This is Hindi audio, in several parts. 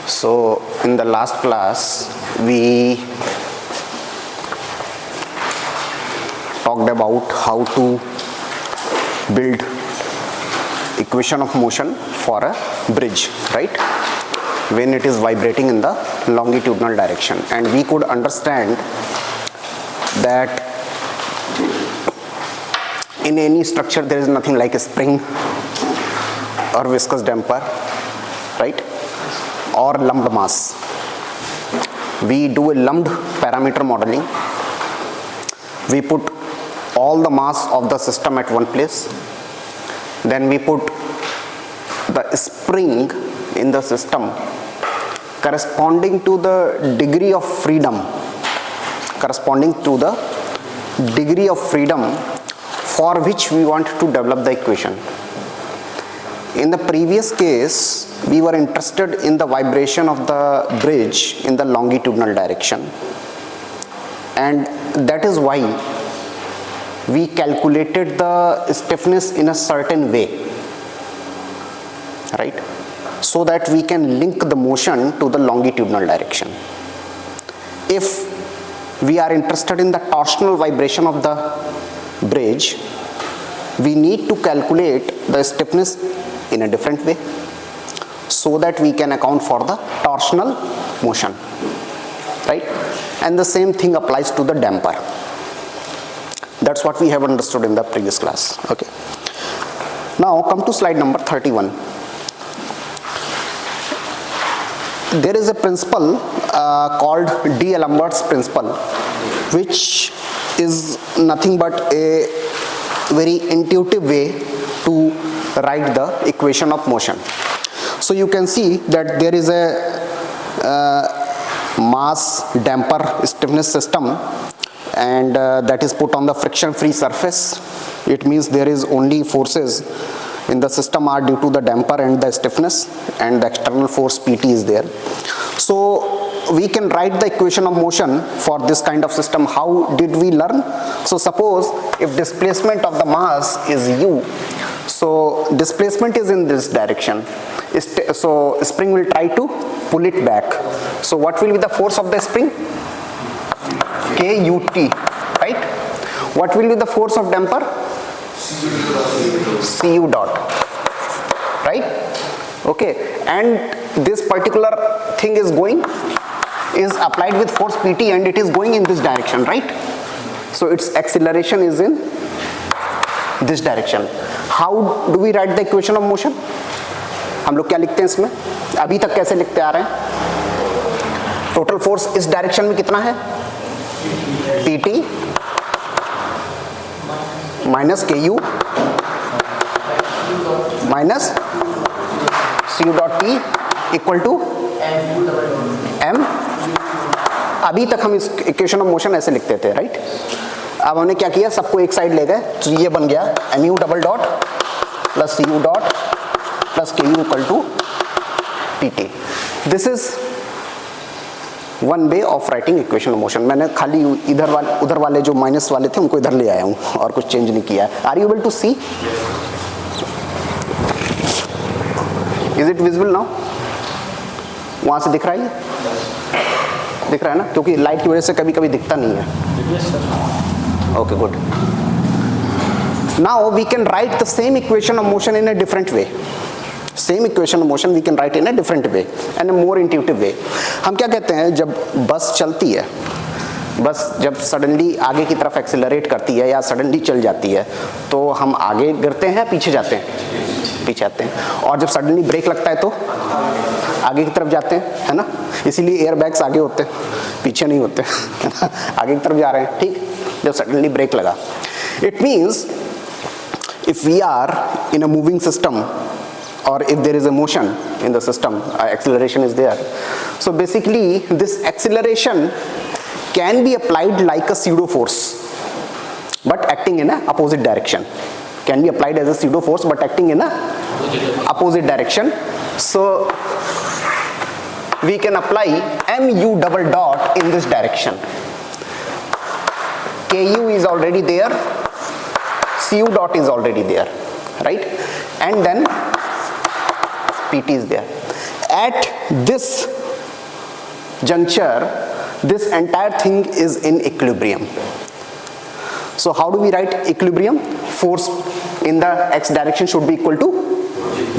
So in the last class we talked about how to build equation of motion for a bridge, right, when it is vibrating in the longitudinal direction. And we could understand that in any structure there is nothing like a spring or viscous damper, right, or lumped mass. We do a lumped parameter modeling. We put all the mass of the system at one place. Then we put the spring in the system corresponding to the degree of freedom, for which we want to develop the equation. In the previous case, we were interested in the vibration of the bridge in the longitudinal direction, and that is why we calculated the stiffness in a certain way, right, so that we can link the motion to the longitudinal direction. If we are interested in the torsional vibration of the bridge, we need to calculate the stiffness in a different way so that we can account for the torsional motion, right? And the same thing applies to the damper. That's what we have understood in the previous class. Okay. Now come to slide number 31. There is a principle called D'Alembert's principle, which is nothing but a very intuitive way to write the equation of motion. So you can see that there is a mass damper stiffness system, and that is put on the friction free surface. It means there is only forces in the system are due to the damper and the stiffness, and the external force PT is there. So we can write the equation of motion for this kind of system. How did we learn? So suppose if displacement of the mass is u, so displacement is in this direction, so spring will try to pull it back. So what will be the force of the spring? KUT, right? What will be the force of damper? Cu dot, right? Okay, and this particular thing is applied with force PT, and it is going in this direction, right? So its acceleration is in this direction. How do we write the equation of motion? हम लोग क्या लिखते हैं इसमें? अभी तक कैसे लिखते आ रहे हैं? टोटल फोर्स इस डायरेक्शन में कितना है? PT minus KU minus CU dot T equal to M. अभी तक हम इस इक्वेशन ऑफ मोशन ऐसे लिखते थे, राइट? अब हमने क्या किया, सबको एक साइड ले गए, तो ये बन गया MU double dot plus CU dot plus KU equal to PT. This is one way of writing equation of motion. मैंने खाली उधर वाले जो माइनस वाले थे उनको इधर ले आया हूँ और कुछ चेंज नहीं किया. Are you able to see? Is it visible now? वहां से दिख रहा है? दिख रहा है ना? क्योंकि लाइट की वजह से कभी कभी दिखता नहीं है. Okay, good. Now we can write the same equation of motion in a different way. Same equation of motion we can write in a different way and a more intuitive way. हम क्या कहते हैं, जब बस चलती है, बस जब सडनली आगे की तरफ एक्सेलरेट करती है या सडनली चल जाती है, तो हम आगे गिरते हैं, पीछे जाते हैं, पीछे आते हैं. और जब सडनली ब्रेक लगता है तो आगे की तरफ जाते हैं, है ना? इसीलिए एयर बैग्स आगे होते हैं, पीछे नहीं होते, है ना? आगे की तरफ जा रहे हैं, ठीक, जब सडनली ब्रेक लगा. It means if we are in a moving system, or if there is a motion in the system, acceleration is there. So basically this acceleration can be applied like a pseudo force but acting in a opposite direction. Can be applied as a pseudo force but acting in a opposite direction. So we can apply MU double dot in this direction. KU is already there, CU dot is already there, right? And then PT is there. at this juncture this entire thing is in equilibrium. So how do we write equilibrium? Force in the x direction should be equal to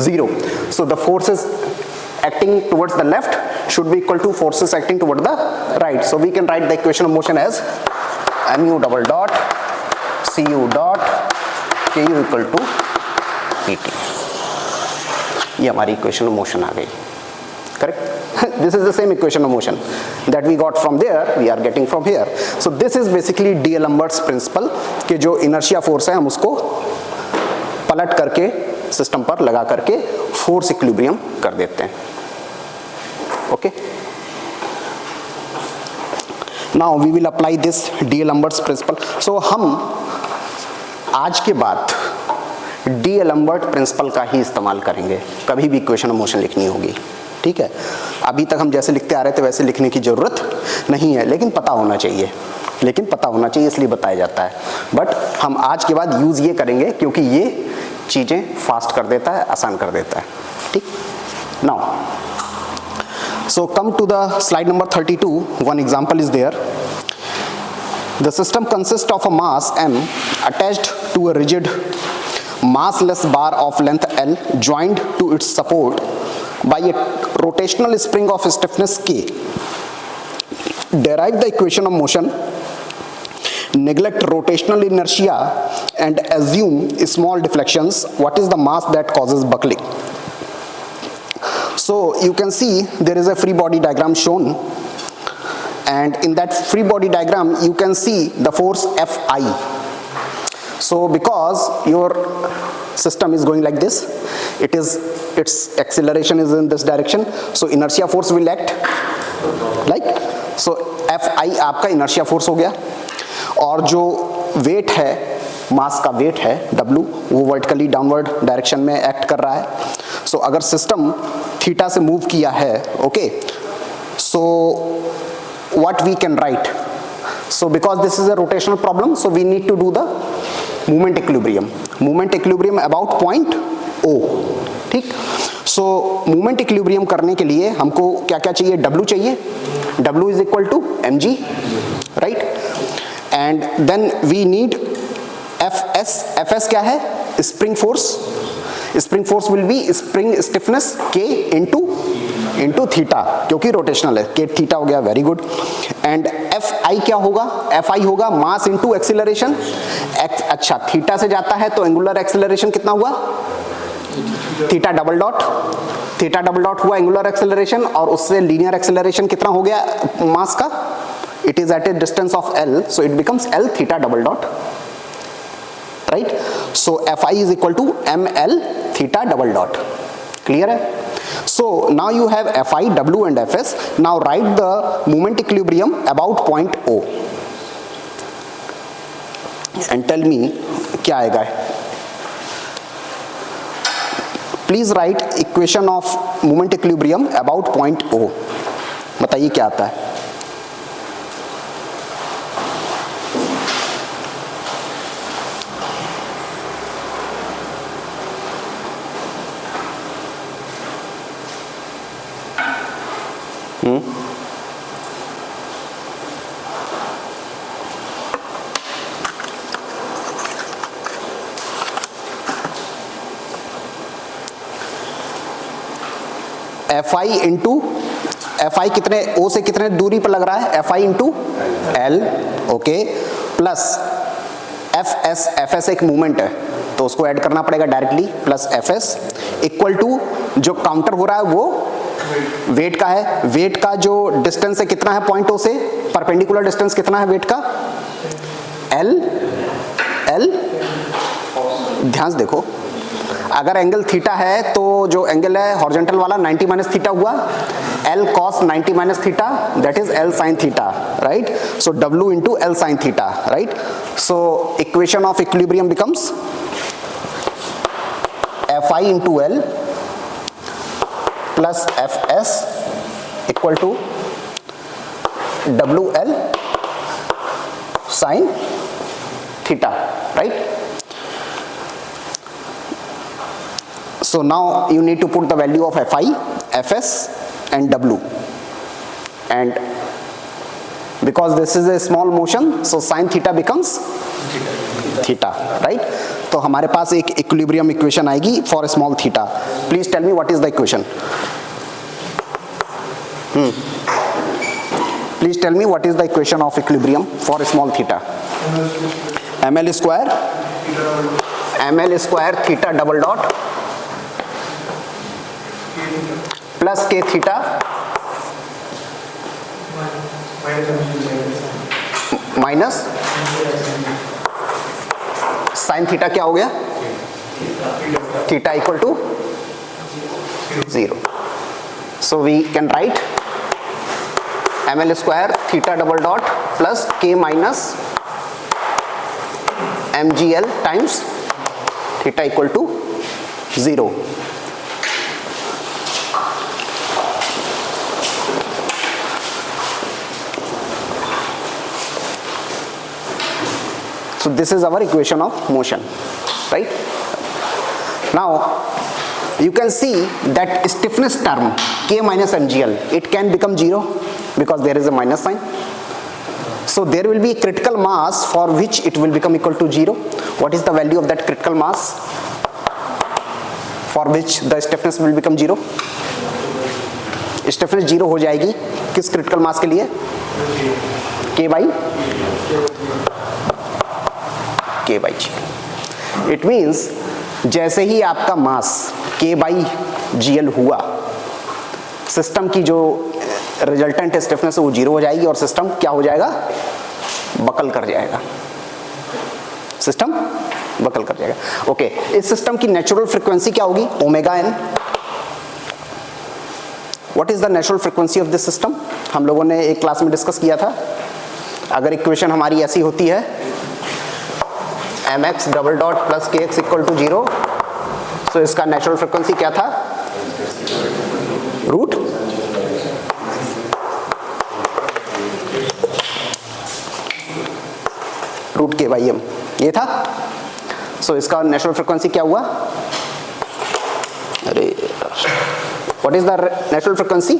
0. So the forces acting towards the left should be equal to forces acting toward the right. So we can write the equation of motion as mu double dot cu dot ku equal to et. ये हमारी इक्वेशन ऑफ मोशन आ गई. Correct? This is the same equation of motion that we got from there, we are getting from here. So this is basically D'Alembert's principle कि जो inertia force है हम उसको पलट करके सिस्टम पर लगा करके फोर्स इक्विलिब्रियम कर देते हैं. Okay, now we will apply this D'Alembert's principle. So हम आज के बाद D'Alembert प्रिंसिपल का ही इस्तेमाल करेंगे कभी भी इक्वेशन ऑफ मोशन लिखनी होगी. ठीक है, अभी तक हम जैसे लिखते आ रहे थे वैसे लिखने की जरूरत नहीं है, लेकिन पता होना चाहिए, इसलिए बताया जाता है. बट हम आज के बाद यूज ये करेंगे क्योंकि ये चीजें फास्ट कर देता है, आसान कर देता है. ठीक, now so come to the slide number 32. One example is there. The system consist of a mass m attached to a rigid massless bar of length L joined to its support by a rotational spring of stiffness K. Derive the equation of motion, neglect rotational inertia and assume small deflections. What is the mass that causes buckling? So you can see there is a free body diagram shown, and in that free body diagram you can see the force Fi. So because your system is going like this, its acceleration is in this direction, so inertia force will act like so. Fi आपका inertia force हो गया, और जो weight है, मास का weight है W, वो vertically downward direction में act कर रहा है. So अगर system थीटा से move किया है, okay, so what we can write? So because this is a rotational problem, so we need to do the moment equilibrium about point O. ठीक, सो मोमेंट इक्विलिब्रियम करने के लिए हमको क्या क्या चाहिए? W चाहिए. W is equal to mg, right, and then we need Fs. Fs क्या है? Spring force. Spring force will be spring stiffness K into theta, क्योंकि रोटेशनल है. K थीटा हो गया, वेरी गुड. एंड Fi क्या होगा? Fi होगा मास इंटू एक्सीलरेशन. अच्छा, थीटा से जाता है तो एंगुलर एक्सीलरेशन कितना हुआ? थीटा डबल डॉट हुआ एंगुलर एक्सेलरेशन, और उससे लीनियर एक्सेलरेशन कितना हो गया मास का? It is at a distance of L, so it becomes L theta double dot, right. So Fi is equal to mL theta double dot. Clear है? So now you have Fi, W and Fs. Now write the moment equilibrium about point O and tell me क्या आएगा. Please write equation of moment equilibrium about point O. बताइए क्या आता है. Fi इंटू Fi कितने O से कितने दूरी पर लग रहा है? Fi into L, okay, plus Fs एक मूवमेंट है तो उसको ऐड करना पड़ेगा directly, plus Fs equal to जो काउंटर हो रहा है वो वेट का है. वेट का जो डिस्टेंस है कितना है पॉइंट O से? परपेंडिकुलर डिस्टेंस कितना है वेट का? L. ध्यान से देखो, अगर एंगल थीटा है तो जो एंगल है हॉरिजॉन्टल वाला 90 माइनस थीटा हुआ. L cos 90 minus theta, that is L sin theta, right. So W into L sin theta, right. So equation of equilibrium becomes Fi into L plus Fs equal to WL sin theta, right. So now you need to put the value of Fi, Fs and W, and because this is a small motion, so sin theta becomes theta, right? तो हमारे पास एक इक्विलिब्रियम इक्वेशन आएगी for small theta. Please tell me what is the equation. Please tell me what is the equation of equilibrium for small theta. ml square theta double dot plus k theta minus sin theta क्या हो गया? theta equal to 0. So we can write ml square theta double dot plus k minus mgl times theta equal to 0. So this is our equation of motion, right? Now you can see that stiffness term k minus mgl, it can become 0 because there is a minus sign. So there will be critical mass for which it will become equal to 0. What is the value of that critical mass for which the stiffness will become 0? Stiffness 0 हो जाएगी किस critical mass के लिए? k by g. It means जैसे ही आपका मास k by gl हुआ, सिस्टम की जो रिजल्टेंट स्टिफनेस है वो 0 हो जाएगी और सिस्टम क्या हो जाएगा? बकल कर जाएगा. सिस्टम बकल कर जाएगा. ओके, इस सिस्टम की नेचुरल फ्रीक्वेंसी क्या होगी? Omega n. What is the natural frequency of this system? हम लोगों ने एक क्लास में डिस्कस किया था. अगर इक्वेशन हमारी ऐसी होती है mx double dot plus kx equal to 0, तो इसका नेचुरल फ्रीक्वेंसी क्या था? रूट k by m, ये था. सो इसका नेचुरल फ्रीक्वेंसी क्या हुआ? अरे what is the natural frequency?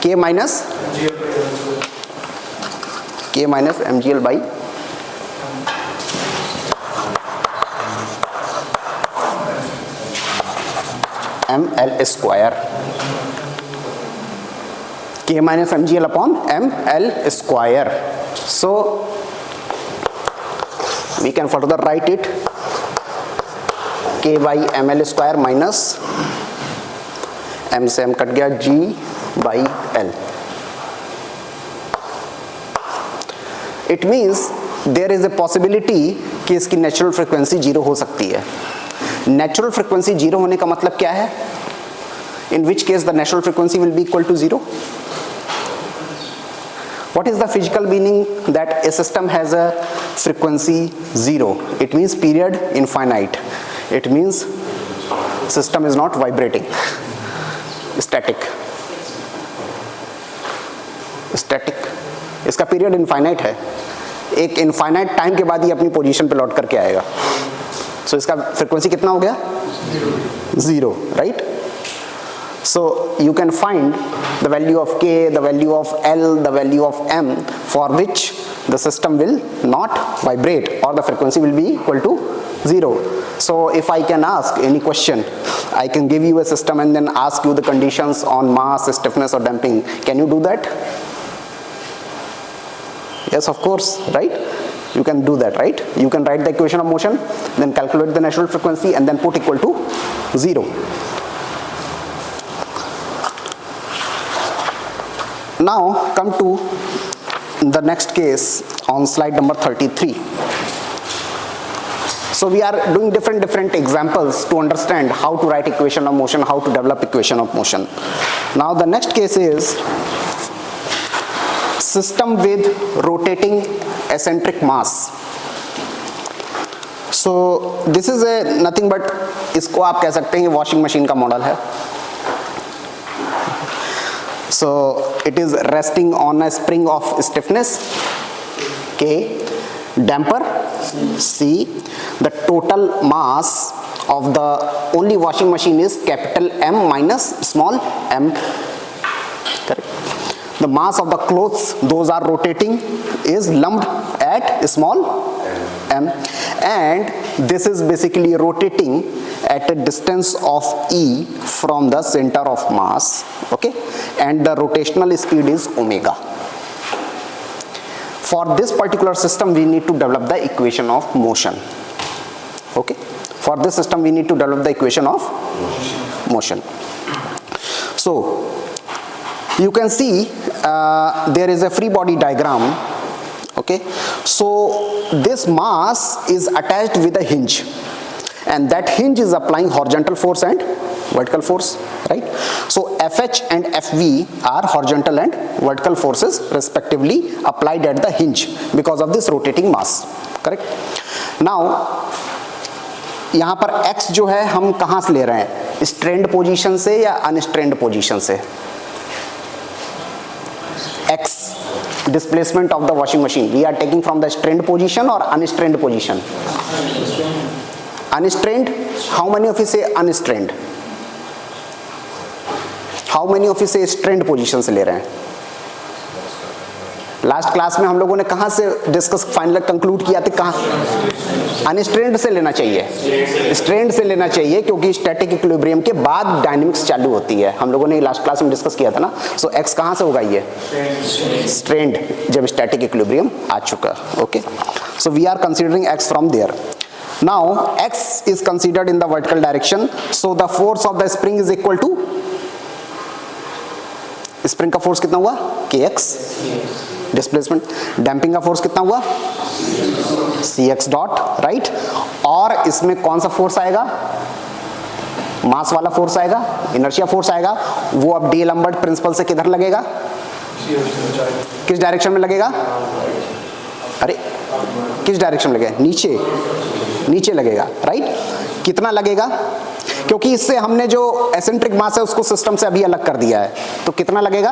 k minus mgl by ml square. k minus mgl upon ml square. So we can further write it k by ml square minus m से m कट गया g by l. It means there is a possibility कि इसकी नेचुरल फ्रीक्वेंसी 0 हो सकती है. नेचुरल फ्रीक्वेंसी 0 होने का मतलब क्या है? In which case the natural frequency will be equal to 0. What is the physical meaning that a system has a frequency 0? It means period infinite. It means system is not vibrating. Static. इसका पीरियड इनफाइनाइट है. एक इनफाइनाइट टाइम के बाद ही अपनी पोजीशन पे लौट करके आएगा. सो इसका फ्रीक्वेंसी कितना हो गया? 0, right? So you can find the value of k, the value of l, the value of m for which the system will not vibrate or the frequency will be equal to 0. So if I can ask any question, I can give you a system and then ask you the conditions on mass, stiffness or damping. Can you do that? Yes, of course, right? You can do that, right? You can write the equation of motion, then calculate the natural frequency and then put equal to 0. Now come to the next case on slide number 33. So we are doing different examples to understand how to write equation of motion, how to develop equation of motion. Now the next case is system with rotating eccentric mass. So this is a nothing but, इसको आप कह सकते हैं वॉशिंग मशीन का मॉडल है. So it is resting on a spring of stiffness K, damper C. The total mass of the only washing machine is capital M minus small m. Correct. The mass of the clothes those are rotating is lumped at small m, and this is basically rotating at a distance of e from the center of mass, okay, and the rotational speed is omega. For this particular system we need to develop the equation of motion, okay. For this system we need to develop the equation of motion. So you can see there is a free body diagram, okay. So this mass is attached with a hinge, and that hinge is applying horizontal force and vertical force, right? So FH and FV are horizontal and vertical forces respectively applied at the hinge because of this rotating mass, correct? Now यहाँ पर x जो है हम कहाँ से ले रहे हैं, स्ट्रेंड पोजीशन से या अनस्ट्रेंड पोजीशन से? x displacement of the washing machine we are taking from the strained position or unstrained position? Unstrained. How many of you say unstrained? How many of you say strained position से ले रहे हैं? लास्ट क्लास में हम लोगों ने कहाँ से डिस्कस फाइनल कंक्लूड किया था, कहाँ? अनस्ट्रेंड से लेना चाहिए, स्ट्रेंड से लेना चाहिए, क्योंकि स्टैटिक इक्विलिब्रियम के बाद डायनेमिक्स चालू होती है। हम लोगों ने लास्ट क्लास में डिस्कस किया था ना। सो एक्स कहाँ से होगा ये? स्ट्रेंड, जब स्टैटिक इक्विलिब्रियम आ चुका, okay. So we are considering x from there. Now x is considered in the vertical direction, so the force of the spring is equal to, spring का फोर्स कितना हुआ? K x displacement. डैम्पिंग का फोर्स कितना हुआ? C x dot, right. और इसमें कौन सा फोर्स आएगा? मास वाला फोर्स आएगा, इनर्शिया फोर्स आएगा। वो अब डी लंबर्ट प्रिंसिपल से किधर लगेगा? किस डायरेक्शन में लगेगा? अरे किस डायरेक्शन में लगेगा? नीचे, नीचे लगेगा, राइट। कितना लगेगा? क्योंकि इससे हमने जो एसेंट्रिक मास है उसको सिस्टम से अभी अलग कर दिया है, तो कितना लगेगा?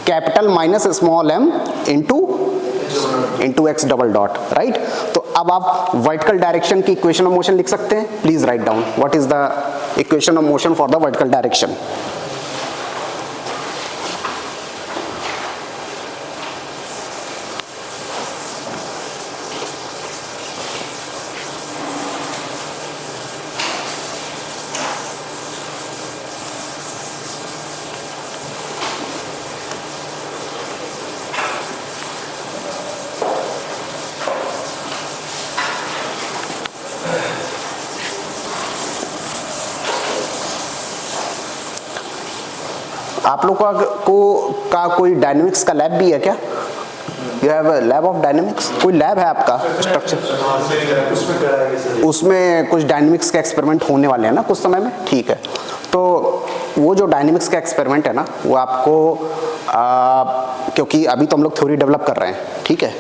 Capital minus small m into x double dot, right. तो अब आप वर्टिकल डायरेक्शन की इक्वेशन ऑफ मोशन लिख सकते हैं। Please write down what is the equation of motion for the vertical direction. आप लोग का कोई डायनेमिक्स का लैब भी है क्या? You have a lab of dynamics? कोई लैब है आपका स्ट्रक्चर? उसमें कुछ डायनेमिक्स के एक्सपेरिमेंट होने वाले हैं ना कुछ समय में, ठीक है। तो वो जो डायनेमिक्स का एक्सपेरिमेंट है ना, वो आपको क्योंकि अभी तो हम लोग थ्योरी डेवलप कर रहे हैं, ठीक है,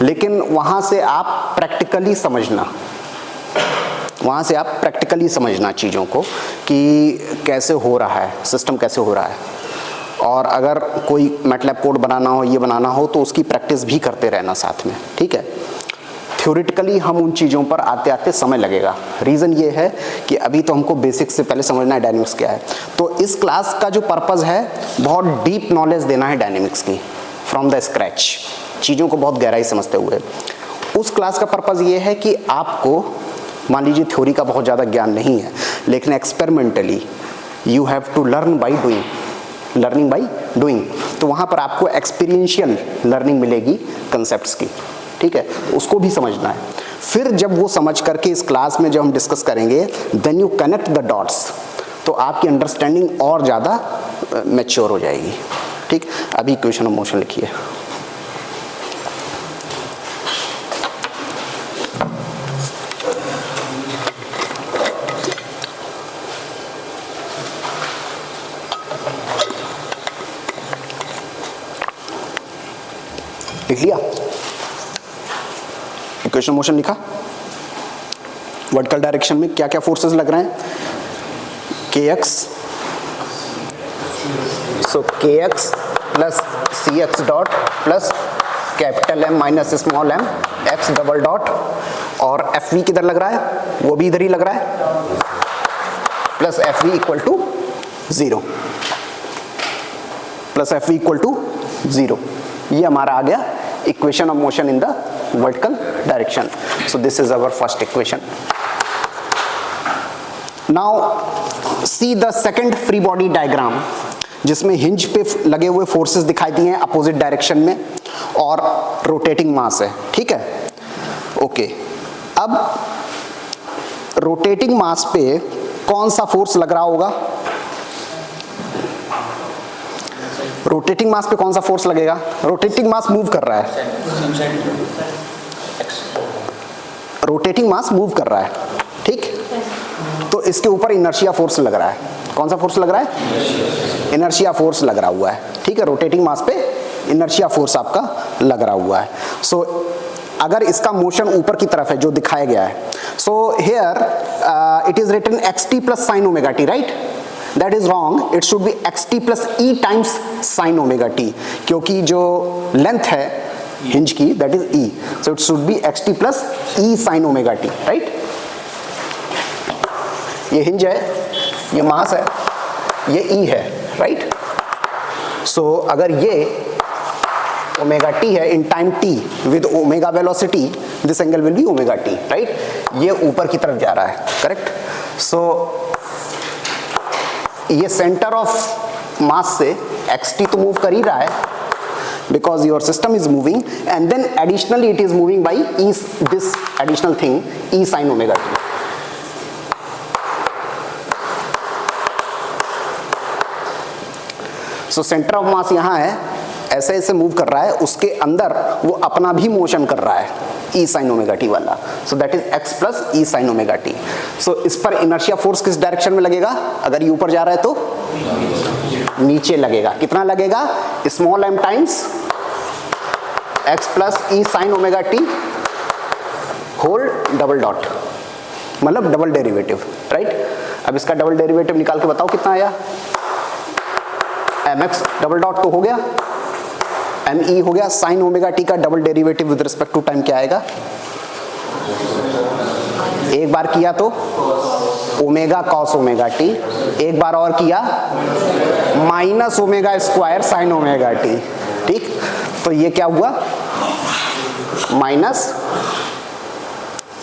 लेकिन वहाँ से आप प्रैक्टिकली समझना, वहाँ से आप प्रैक्टिकली समझना चीज़ों को कि कैसे हो रहा है, सिस्टम कैसे हो रहा है। और अगर कोई मैटलैब कोड बनाना हो, ये बनाना हो, तो उसकी प्रैक्टिस भी करते रहना साथ में, ठीक है। थ्योरेटिकली हम उन चीज़ों पर आते आते समय लगेगा। रीज़न ये है कि अभी तो हमको बेसिक से पहले समझना है डायनेमिक्स क्या है। तो इस क्लास का जो पर्पज़ है, बहुत डीप नॉलेज देना है डायनेमिक्स की फ्रॉम द स्क्रैच, चीज़ों को बहुत गहराई समझते हुए। उस क्लास का पर्पज़ ये है कि आपको, मान लीजिए थ्योरी का बहुत ज़्यादा ज्ञान नहीं है, लेकिन experimentally you have to learn by doing, learning by doing. तो वहाँ पर आपको एक्सपीरियंशियल लर्निंग मिलेगी कंसेप्ट्स की, ठीक है, उसको भी समझना है। फिर जब वो समझ करके इस क्लास में जब हम डिस्कस करेंगे, then you connect the dots, तो आपकी अंडरस्टैंडिंग और ज़्यादा मैच्योर हो जाएगी, ठीक। अभी इक्वेशन ऑफ मोशन लिखिए। लिख लिया? इक्वेशन मोशन लिखा? वर्टिकल डायरेक्शन में क्या क्या फोर्सेस लग रहे हैं? के x, so k x plus c x dot plus capital M minus small m x double dot, और एफ वी किधर लग रहा है, वो भी इधर ही लग रहा है, plus f v equal to 0, plus f v equal to 0। ये हमारा आ गया equation of motion in the vertical direction. So this is our first equation. Now see the second free body diagram, जिसमें हिंज पे लगे हुए फोर्सेस दिखाई दिए हैं अपोजिट डायरेक्शन में और रोटेटिंग मास है, ठीक है, ओके। अब रोटेटिंग मास पे कौन सा फोर्स लग रहा होगा, रोटेटिंग मास पे कौन सा फोर्स लगेगा, रोटेटिंग मास मूव कर रहा है, रोटेटिंग मास मूव कर रहा है, ठीक, तो इसके ऊपर इनर्शिया फोर्स लग रहा है। कौन सा फोर्स लग रहा है, इनर्शिया फोर्स लग रहा हुआ है, ठीक है, रोटेटिंग मास पे इनर्शिया फोर्स आपका लग रहा हुआ है। सो अगर इसका मोशन ऊपर की तरफ है जो दिखाया गया है, so here it is written xt plus sine omega t, right, that is wrong, it should be xt plus e times sine omega t, क्योंकि जो लेंथ है हिंज की that is e, so it should be xt plus e sine omega t, right. ये हिंज है, ये मास है, ये e है, राइट। सो अगर ये ओमेगा टी है in time t with omega velocity, this angle will be omega t, right, ये ऊपर की तरफ जा रहा है, करेक्ट। सो ये सेंटर ऑफ मास से xt तो मूव कर ही रहा है because your system is moving, and then additionally it is moving by e, this additional thing e sin omega t। So centre of mass यहाँ है, ऐसे ऐसे मूव कर रहा है, उसके अंदर वो अपना भी मोशन कर रहा है e sin ओमेगा टी वाला, so that is x plus e sin omega t. So इस पर इनर्शिया फोर्स किस डायरेक्शन में लगेगा, अगर ये ऊपर जा रहा है तो नीचे लगेगा, कितना लगेगा, small m times x plus e sin omega t whole double dot, मतलब डबल डेरिवेटिव, राइट। अब इसका डबल डेरिवेटिव निकाल के बताओ कितना आया, mx डबल डॉट तो हो गया, me हो गया, साइन ओमेगा टी का double derivative with respect to time क्या आएगा, एक बार किया तो ओमेगा कॉस ओमेगा टी, एक बार और किया minus omega square sine omega T, ठीक। तो ये क्या हुआ, माइनस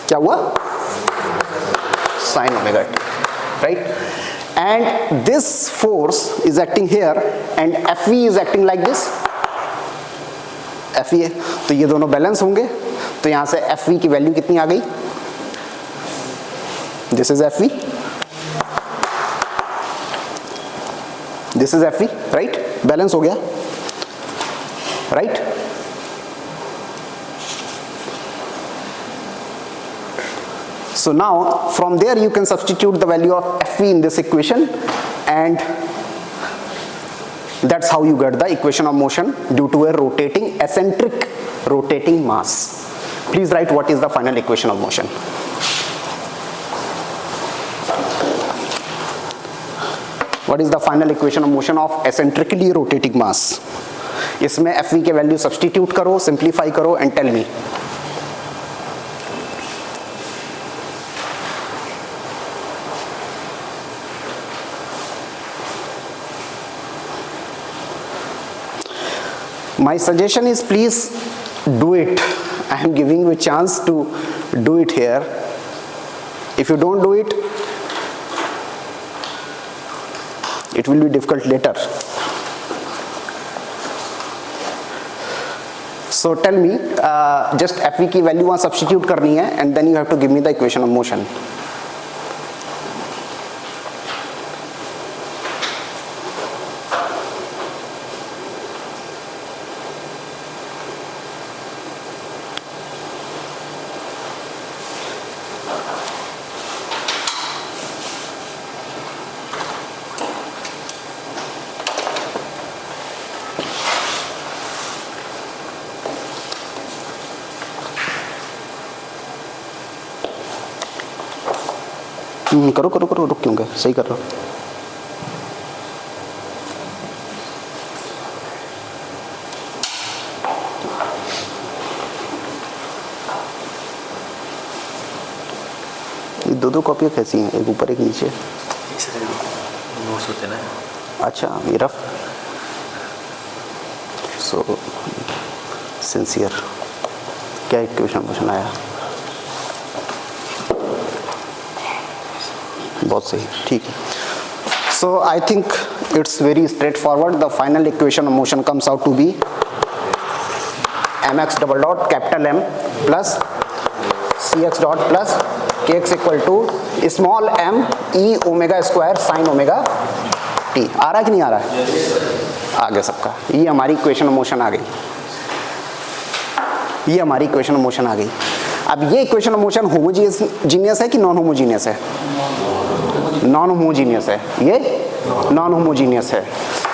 क्या हुआ, sign omega t, right. And this force is acting here and Fv is acting like this, Fe, तो ये दोनों बैलेंस होंगे, तो यहां से Fv की वैल्यू कितनी आ गई, this is Fv, this is Fv, right, balance हो गया, right. So now from there you can substitute the value of Fv in this equation, and that's how you get the equation of motion due to a rotating eccentric rotating mass. Please write what is the final equation of motion. What is the final equation of motion of eccentrically rotating mass? इसमें Fv के वैल्यू सब्स्टिट्यूट करो, सिंप्लीफाई करो and tell me. My suggestion is please do it. I am giving you a chance to do it here. If you don't do it, it will be difficult later. So tell me, just Fv की वैल्यू वहाँ सब्स्टिट्यूट करनी है and then you have to give me the equation of motion. करो करो करो, रुक क्यों गए, सही कर रहे हो। दो कॉपी कैसी हैं, एक ऊपर एक नीचे? नोट्स होते ना। अच्छा, ये रफ। So sincere. क्या इक्वेशन मोशन आया? बहुत सही, ठीक है। So I think it's very straight forward. The final equation of motion comes out to be mx double dot capital M plus cx dot plus kx equal to small m e omega square sine omega t। आ रहा है कि नहीं आ रहा है? आ गया सबका। ये हमारी इक्वेशन ऑफ मोशन आ गई, ये हमारी इक्वेशन ऑफ मोशन आ गई। अब ये इक्वेशन ऑफ मोशन होमोजीनियस है कि नॉन होमोजीनियस है? नॉन होमोजीनियस है। ये नॉन होमोजीनियस है।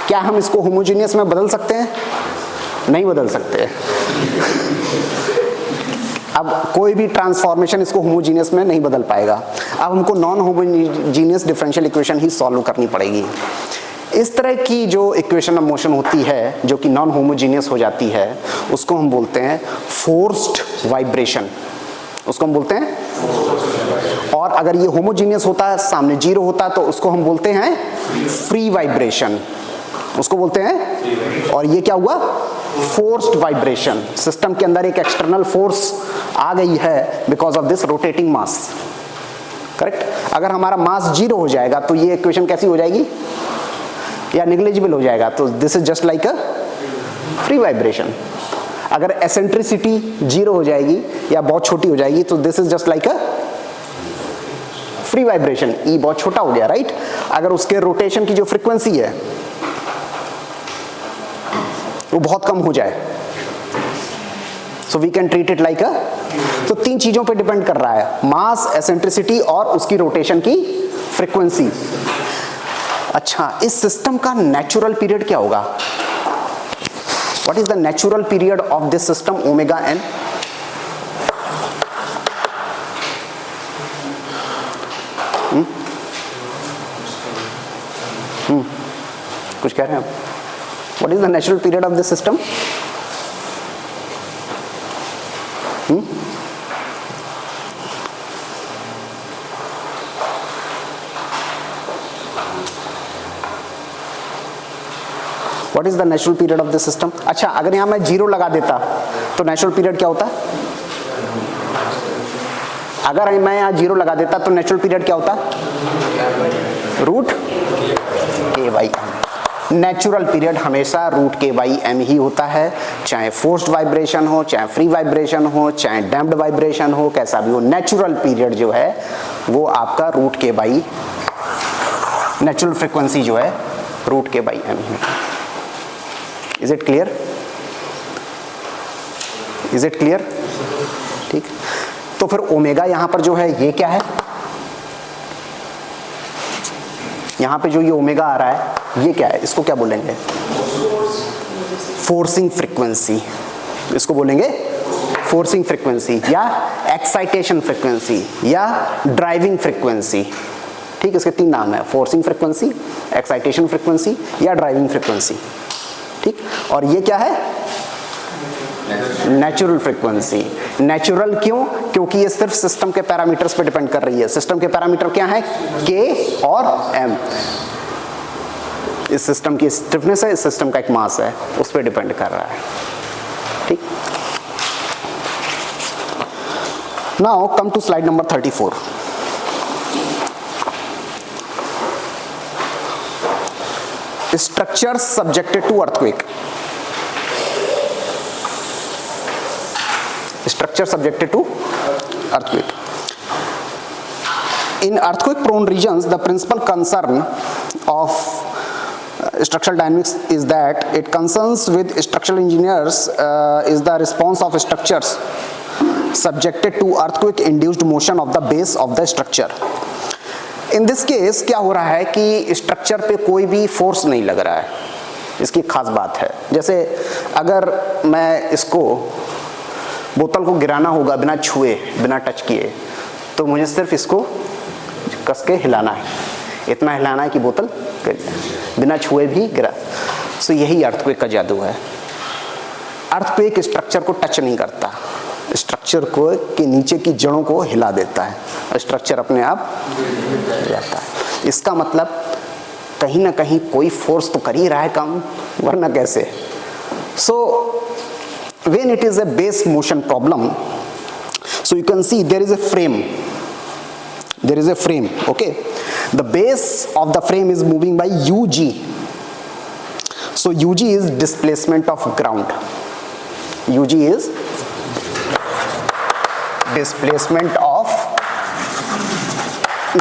क्या हम इसको होमोजीनियस में बदल सकते हैं? नहीं बदल सकते। अब कोई भी ट्रांसफॉर्मेशन इसको होमोजीनियस में नहीं बदल पाएगा। अब हमको नॉन होमोजीनियस डिफरेंशियल इक्वेशन ही सॉल्व करनी पड़ेगी। इस तरह की जो इक्वेशन ऑफ मोशन होती है जो कि नॉन होमोजीनियस हो जाती है, उसको हम बोलते हैं फोर्स्ड वाइब्रेशन। उसको हम बोलते हैं, और अगर ये होमोजीनियस होता है, सामने जीरो होता है, तो उसको हम बोलते हैं फ्री वाइब्रेशन। उसको बोलते हैं, और ये क्या हुआ? Forced vibration. सिस्टम के अंदर एक एक्सटर्नल फोर्स आ गई है because of this rotating mass. Correct? अगर हमारा मास जीरो हो जाएगा तो ये इक्वेशन कैसी हो जाएगी? या नेग्लिजिबल हो जाएगा। तो this is just like a free vibration. अगर एसेंट्रिसिटी जीरो हो जाएगी या बहुत छोटी हो जाएगी तो this is just like a free vibration. E बहुत छोटा हो गया, राइट? अगर उसके रोटेशन की जो फ्रीक्वेंसी है वो बहुत कम हो जाए, so we can treat it like a. तो तीन चीजों पे डिपेंड कर रहा है, मास, एसेंट्रिसिटी और उसकी रोटेशन की फ्रीक्वेंसी। अच्छा, इस सिस्टम का नेचुरल पीरियड क्या होगा? What is the natural period of this system omega n? कुछ कह रहे हैं आप? What is the natural period of this system? What is the natural period of this system? अच्छा, अगर यहां मैं जीरो लगा देता तो नेचुरल पीरियड क्या होता? अगर मैं यहां जीरो लगा देता तो नेचुरल पीरियड क्या होता? रूट के बाई एम। नेचुरल पीरियड हमेशा रूट के बाई एम ही होता है, चाहे फोर्स्ड वाइब्रेशन हो, चाहे फ्री वाइब्रेशन हो, चाहे डैम्प्ड वाइब्रेशन हो, कैसा भी हो। नेचुरल पीरियड जो है वो आपका रूट के बाई, नेचुरल फ्रीक्वेंसी जो है रूट के बाई एम ही। Is it clear? Is it clear? ठीक। तो फिर ओमेगा यहां पर जो है ये क्या है? यहां पे जो ये ओमेगा आ रहा है ये क्या है? इसको क्या बोलेंगे? Forcing frequency. इसको बोलेंगे फोर्सिंग फ्रीक्वेंसी या एक्साइटेशन फ्रीक्वेंसी या ड्राइविंग फ्रीक्वेंसी। ठीक, इसके तीन नाम है, फोर्सिंग फ्रीक्वेंसी, एक्साइटेशन फ्रीक्वेंसी या ड्राइविंग फ्रीक्वेंसी। ठीक, और ये क्या है? Natural frequency. नेचुरल क्यों? क्योंकि ये सिर्फ सिस्टम के पैरामीटर्स पे डिपेंड कर रही है। सिस्टम के पैरामीटर क्या है? के और एम। इस सिस्टम की स्टिफनेस है, इस सिस्टम का एक मास है, उस पर डिपेंड कर रहा है। ठीक, now come to slide number 34। Structures subjected to earthquake. Structure subjected to earthquake. In earthquake-prone regions, the principal concern of structural dynamics is that it concerns with structural engineers is the response of structures subjected to earthquake-induced motion of the base of the structure. In this case क्या हो रहा है कि स्ट्रक्चर पे कोई भी फोर्स नहीं लग रहा है। इसकी खास बात है, जैसे अगर मैं इसको बोतल को गिराना होगा बिना छुए, बिना टच किए, तो मुझे सिर्फ इसको कस के हिलाना है, इतना हिलाना है कि बोतल बिना छुए भी गिरा। सो यही अर्थक्वेक का जादू है। अर्थक्वेक स्ट्रक्चर को टच नहीं करता, स्ट्रक्चर को के नीचे की जड़ों को हिला देता है, स्ट्रक्चर अपने आप हिल जाता है। इसका मतलब कहीं ना कहीं कोई फोर्स तो कर ही रहा है काम, वरना कैसे। So when it is a base motion problem, so you can see there is a frame, okay, the base of the frame is moving by UG. So UG is displacement of ground, UG is displacement of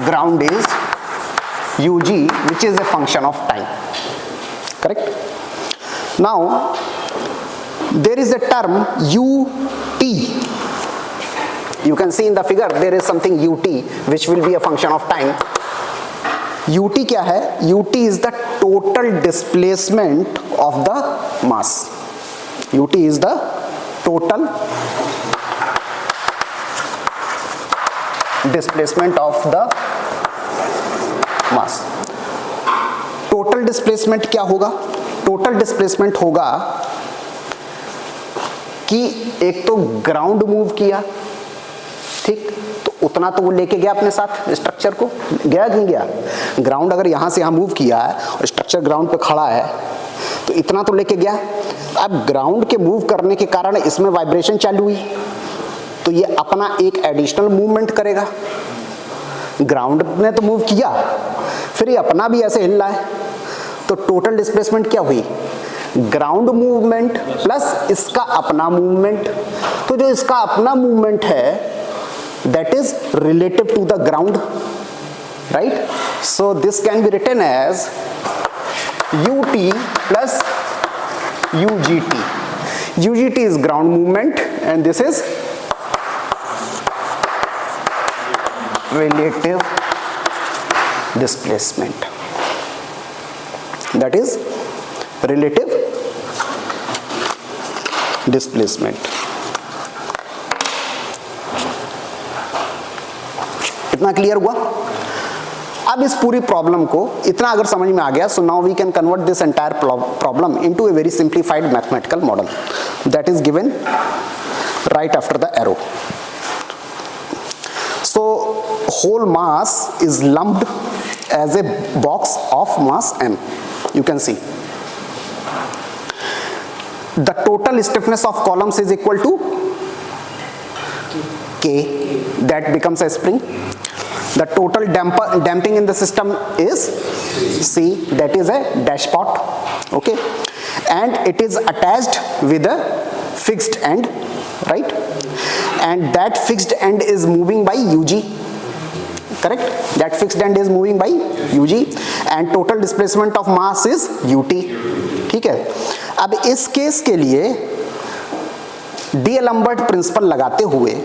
ground is UG, which is a function of time, correct? Now there is a term UT. You can see in the figure there is something UT which will be a function of time. UT क्या है? UT is the total displacement of the mass. UT is the total displacement of the mass. Total displacement क्या होगा? Total displacement होगा कि एक तो ग्राउंड मूव किया, ठीक, तो उतना तो वो लेके गया अपने साथ स्ट्रक्चर को, गया नहीं गया? ग्राउंड अगर यहाँ से यहाँ मूव किया है और स्ट्रक्चर ग्राउंड पे खड़ा है तो इतना तो लेके गया। अब ग्राउंड के मूव करने के कारण इसमें वाइब्रेशन चालू हुई, तो ये अपना एक एडिशनल मूवमेंट करेगा। ग्राउंड ने तो मूव किया, फिर ये अपना भी ऐसे हिल रहा है, तो टोटल डिस्प्लेसमेंट क्या हुई? ग्राउंड मूवमेंट प्लस इसका अपना मूवमेंट। तो जो इसका अपना मूवमेंट है that is relative to the ground, right? So this can be written as UT plus UGT. UGT is ground movement and this is relative displacement. That is relative displacement. इतना क्लियर हुआ? अब इस पूरी प्रॉब्लम को इतना अगर समझ में आ गया, so now we can convert this entire problem into a very simplified mathematical model that is given right after the arrow. So whole mass is lumped as a box of mass m. You can see the total stiffness of columns is equal to K, that becomes a spring. The total damping in the system is C, that is a dashpot, okay, and it is attached with a fixed end, right, and that fixed end is moving by UG, correct? That fixed end is moving by UG and total displacement of mass is UT. ठीक है, अब इस केस के लिए डीअलेम्बर्ट प्रिंसिपल लगाते हुए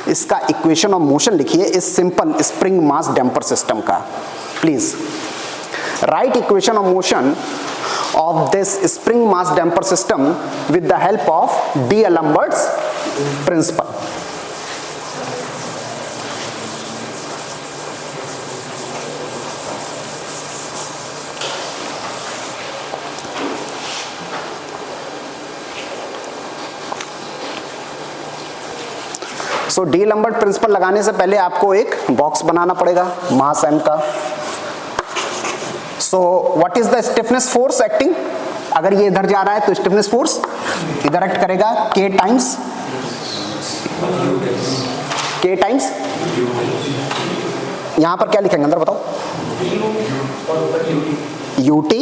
इसका इक्वेशन ऑफ मोशन लिखिए इस simple spring mass damper system का. Please write equation of motion of this spring mass damper system with the help of D'Alembert's principle. So D'Alembert principle लगाने से पहले आपको एक बॉक्स बनाना पड़ेगा मास m का. So what is the stiffness force acting? अगर ये इधर जा रहा है तो स्टिफनेस फोर्स इधर एक्ट करेगा k टाइम्स. यहां पर क्या लिखेंगे अंदर बताओ? ut.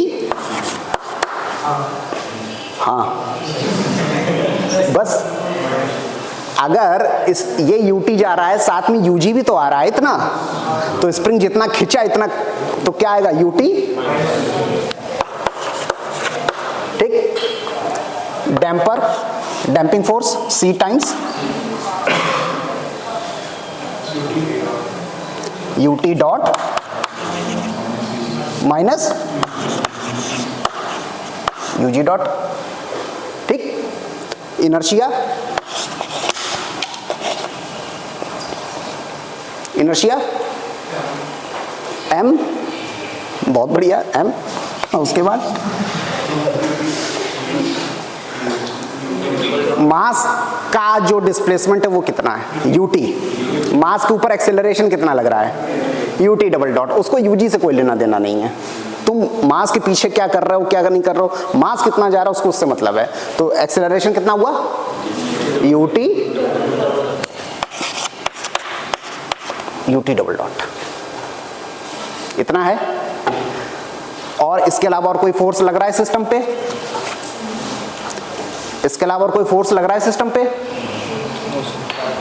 हाँ बस अगर इस ये ut जा रहा है साथ में ug भी तो आ रहा है इतना, तो स्प्रिंग जितना खिंचा इतना तो क्या आएगा ut. ठीक, damper damping force c times ut dot minus ug dot. ठीक, इनर्शिया m, बहुत बढ़िया m. उसके बाद मास का जो डिस्प्लेसमेंट है वो कितना है, यूटी। मास के ऊपर एक्सेलरेशन कितना लग रहा है, यूटी डबल डॉट। उसको यूजी से कोई लेना देना नहीं है, तुम मास के पीछे क्या कर रहे हो क्या नहीं कर रहे हो, मास कितना जा रहा है उसको उससे मतलब है। तो एक्सेलरेशन कितना हुआ, यूटी डबल डॉट, इतना है। और इसके अलावा और कोई फोर्स लग रहा है सिस्टम पे, इसके अलावा और कोई फोर्स लग रहा है सिस्टम पे,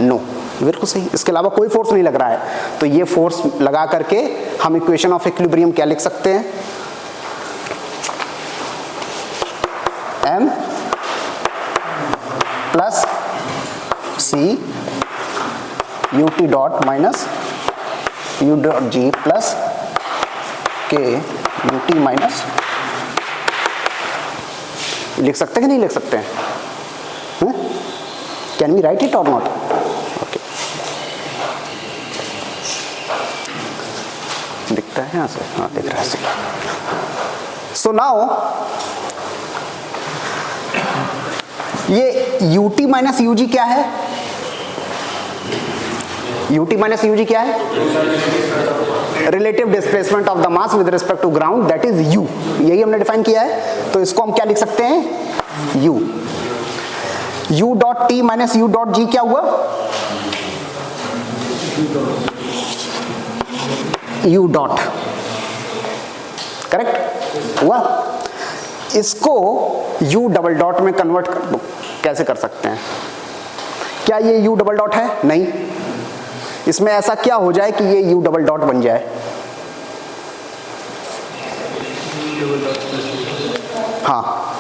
नो, बिल्कुल सही, इसके अलावा कोई फोर्स नहीं लग रहा है। तो ये फोर्स लगा करके हम इक्वेशन ऑफ इक्विलिब्रियम क्या लिख सकते हैं, m plus c ut dot minus u dot g plus k ut minus, लिख सकते हैं कि नहीं लिख सकते हैं, कैन वी राइट इट और नॉट, ओके, दिखता है यहाँ से, हाँ दिख रहा है। सो नाउ ये ut माइनस ug क्या है, ut माइनस ug क्या है, relative displacement of the mass with respect to ground, that is u, यही हमने डिफाइन किया है। तो इसको हम क्या लिख सकते हैं, u dot t minus u dot g क्या हुआ, u डॉट, करेक्ट हुआ। इसको u डबल डॉट में कन्वर्ट कैसे कर सकते हैं, क्या ये u डबल डॉट है, नहीं, इसमें ऐसा क्या हो जाए कि ये u डबल डॉट बन जाए, हाँ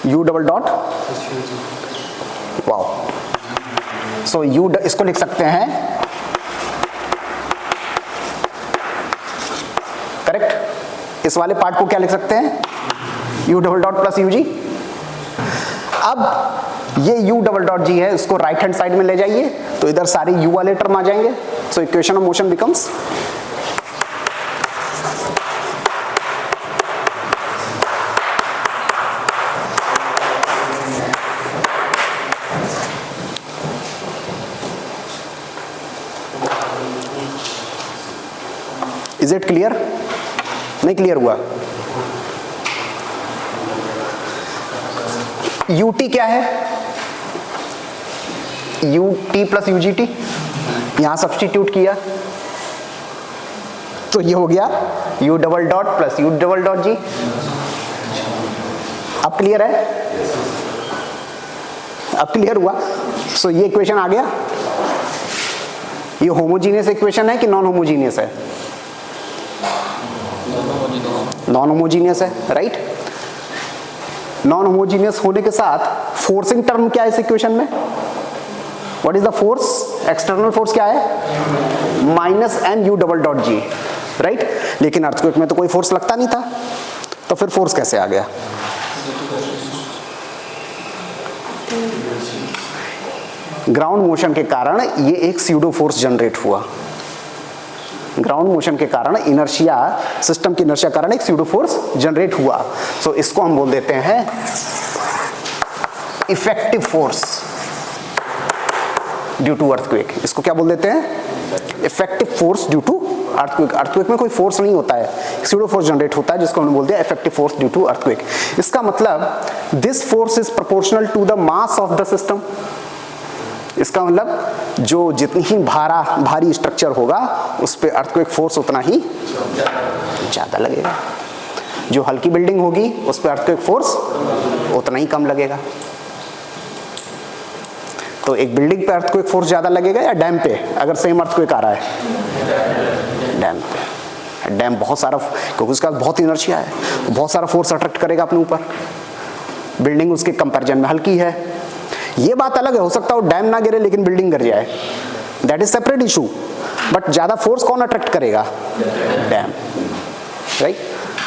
u डबल डॉट, वाओ। सो u इसको लिख सकते हैं, करेक्ट, इस वाले पार्ट को क्या लिख सकते हैं, u double dot plus ug। अब ये u डबल डॉट g है, इसको राइट हैंड साइड में ले जाइए तो इधर सारे u वाले टर्म आ जाएंगे। सो equation of motion becomes is it clear, नहीं क्लियर हुआ, ut क्या है, ut प्लस ugt, यहां सब्स्टिट्यूट किया तो ये हो गया u double dot plus u double dot g। अब क्लियर है, अब क्लियर हुआ। सो ये इक्वेशन आ गया, ये होमोजीनियस इक्वेशन है कि नॉन होमोजीनियस है, नॉन होमोजीनियस है, राइट। नॉन होमोजीनियस होने के साथ फोर्सिंग टर्म क्या है इस इक्वेशन में, what is the force, external force क्या है, minus M U double dot G, right. लेकिन अर्थक्वेक में तो कोई फोर्स लगता नहीं था, तो फिर फोर्स कैसे आ गया, ग्राउंड मोशन के कारण ये एक स्यूडो फोर्स जनरेट हुआ, ग्राउंड मोशन के कारण इनर्शिया, सिस्टम की इनर्शिया कारण एक स्यूडो फोर्स जनरेट हुआ। सो इसको हम बोल देते हैं effective force due to earthquake. इसको क्या बोल देते हैं, effective force due to earthquake. Earthquake में कोई फोर्स नहीं होता है, स्यूडो फोर्स जनरेट होता है, जिसको हमने बोल दिया effective force due to earthquake. इसका मतलब this force is proportional to the mass of the system. इसका मतलब जो जितनी ही भारी स्ट्रक्चर होगा उस पे अर्थक्वेक फोर्स उतना ही ज्यादा लगेगा, जो हल्की बिल्डिंग होगी उस पे अर्थक्वेक फोर्स उतना ही कम लगेगा। तो एक बिल्डिंग पे अर्थक्वेक फोर्स ज्यादा लगेगा या डैम पे, अगर सेम अर्थक्वेक आ रहा है, डैम पे। डैम बहुत सारा, क्योंकि उसका बहुत इनर्शिया है, बहुत सारा फोर्स अट्रैक्ट करेगा अपने ऊपर। बिल्डिंग उसके कंपैरिजन में हल्की है, ये बात अलग है, हो सकता है वो डैम ना गिरे लेकिन बिल्डिंग गिर जाए, that is separate issue. But ज्यादा फोर्स कौन अट्रैक्ट करेगा, डैम, राइट।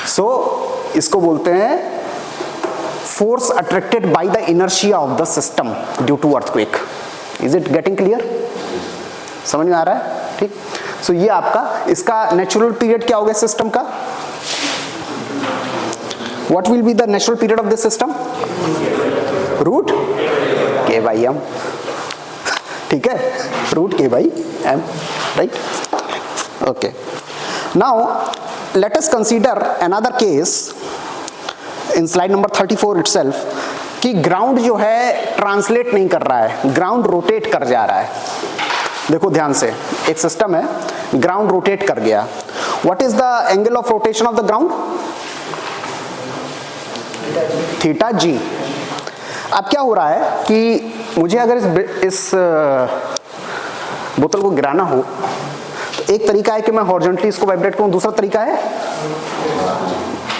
सो इसको बोलते हैं force attracted by the inertia of the system due to earthquake. Is it getting clear, समझ में आ रहा है, ठीक। सो ये आपका, इसका नेचुरल पीरियड क्या हो गया सिस्टम का, what will be the natural period of this system, root के बाई एम, ठीक है, रूट के by M, right? Okay, now let us consider another case in slide number 34 itself कि ग्राउंड जो है ट्रांसलेट नहीं कर रहा है, ग्राउंड रोटेट कर जा रहा है। देखो ध्यान से, एक सिस्टम है, ग्राउंड रोटेट कर गया। What is the angle of rotation of the ground? Theta g. अब क्या हो रहा है कि मुझे अगर इस बोतल को गिराना हो तो एक तरीका है कि मैं हॉरिजॉन्टली इसको वाइब्रेट करूं, दूसरा तरीका है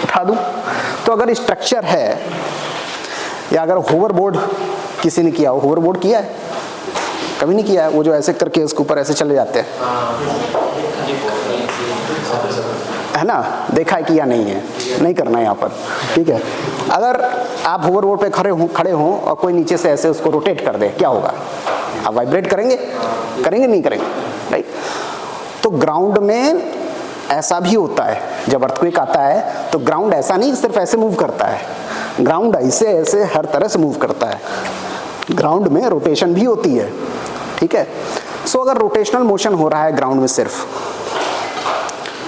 उठा दूं। तो अगर स्ट्रक्चर है या अगर होवरबोर्ड किसी ने किया हो, होवरबोर्ड किया है? कभी नहीं किया है, वो जो ऐसे करके उसके ऊपर ऐसे चले जाते हैं, है ना? देखा है कि या नहीं है? नहीं करना है यहाँ पर, ठीक है? अगर आप होवरबोर्ड पे खड़े हों और कोई नीचे से ऐसे उसको रोटेट कर दे, क्या होगा? आप वाइब्रेट करेंगे? करेंगे नहीं करेंगे, राइट? तो ग्राउंड में ऐसा भी होता है, जब अर्थक्वेक आता है तो ग्राउंड ऐसा नहीं सिर्फ ऐसे मूव करता है, ग्राउंड ऐसे ऐसे हर तरह से मूव करता है। ग्राउंड में रोटेशन भी होती है, ठीक है? सो अगर रोटेशनल मोशन हो रहा है ग्राउंड में सिर्फ,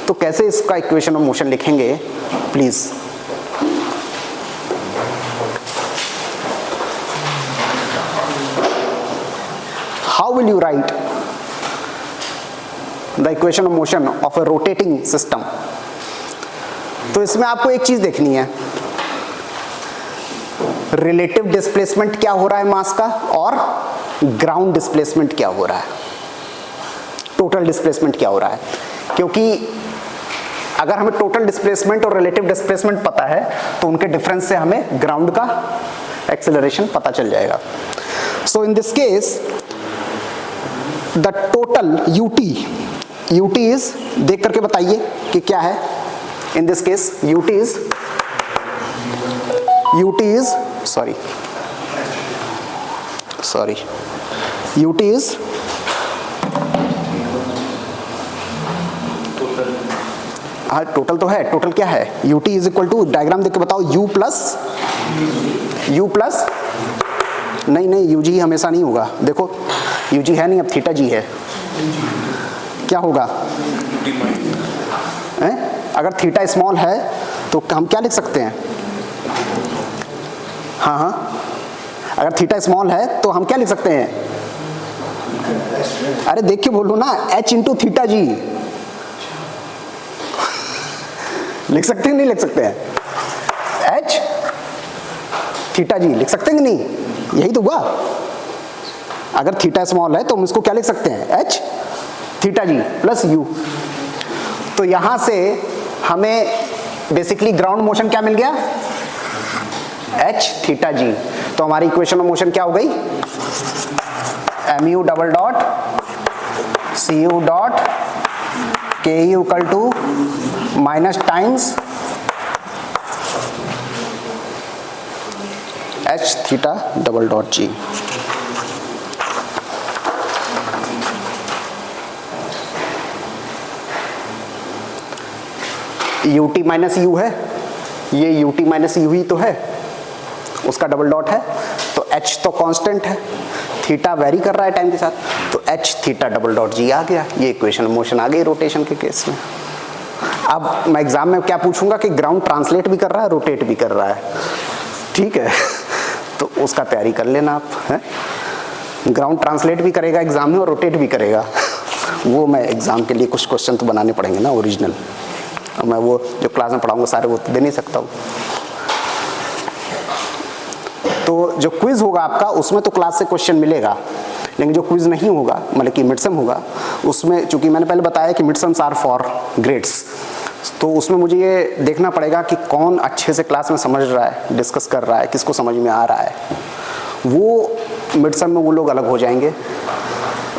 तो कैसे इसका इक्वेशन ऑफ मोशन लिखेंगे please? How will you right the equation of motion of a rotating system? तो इसमें आपको एक चीज देखनी है, रिलेटिव डिस्प्लेसमेंट क्या हो रहा है मास का, और ग्राउंड डिस्प्लेसमेंट क्या हो रहा है, टोटल डिस्प्लेसमेंट क्या हो रहा है। क्योंकि अगर हमें टोटल डिस्प्लेसमेंट और रिलेटिव डिस्प्लेसमेंट पता है तो उनके डिफरेंस से हमें ग्राउंड का एक्सेलरेशन पता चल जाएगा। So in this case the total u t, देख करके बताइए कि क्या है। In this case u t sorry ut is हाँ टोटल तो है, टोटल क्या है? ut is equal to, diagram देख के बताओ, u प्लस नहीं ug हमेशा नहीं होगा, देखो ug है नहीं, अब थीटा जी है, क्या होगा? अगर थीटा स्मॉल है तो हम क्या लिख सकते हैं? हाँ, अगर थीटा स्मॉल है तो हम क्या लिख सकते हैं? अरे देख के बोलो ना, h इंटू थीटा जी लिख सकते हैं नहीं लिख सकते हैं? h थीटा जी लिख सकते हैं कि नहीं? यही तो हुआ। अगर थीटा स्मॉल है तो हम इसको क्या लिख सकते हैं? h थीटा जी प्लस u। तो यहां से हमें बेसिकली ग्राउंड मोशन क्या मिल गया? h theta G. तो हमारी इक्वेशन ऑफ मोशन क्या हो गई? mu double dot cu dot ke equal to minus times h theta double dot g। ut minus u है, ये ut माइनस u ही तो है, उसका डबल डॉट है, तो h तो कांस्टेंट है, थीटा वेरी कर रहा है टाइम के साथ, तो h theta double dot g आ गया। ये इक्वेशन ऑफ मोशन आ गई रोटेशन के केस में। अब मैं एग्जाम में क्या पूछूंगा कि ग्राउंड ट्रांसलेट भी कर रहा है, रोटेट भी कर रहा है, ठीक है? तो उसका तैयारी कर लेना आप, है? ग्राउंड ट्रांसलेट भी करेगा एग्जाम में और रोटेट भी करेगा। वो मैं एग्जाम के लिए कुछ क्वेश्चन तो बनाने पड़ेंगे ना ओरिजिनल, मैं वो जो क्लास में पढ़ाऊंगा सारे वो तो दे नहीं सकता हूँ। तो जो क्विज होगा आपका उसमें तो क्लास से क्वेश्चन मिलेगा, लेकिन जो क्विज नहीं होगा मतलब कि मिडसम होगा, उसमें चूंकि मैंने पहले बताया कि मिडसम्स आर फॉर ग्रेड्स, तो उसमें मुझे ये देखना पड़ेगा कि कौन अच्छे से क्लास में समझ रहा है, डिस्कस कर रहा है, किसको समझ में आ रहा है। वो मिडसम में वो लोग अलग हो जाएंगे,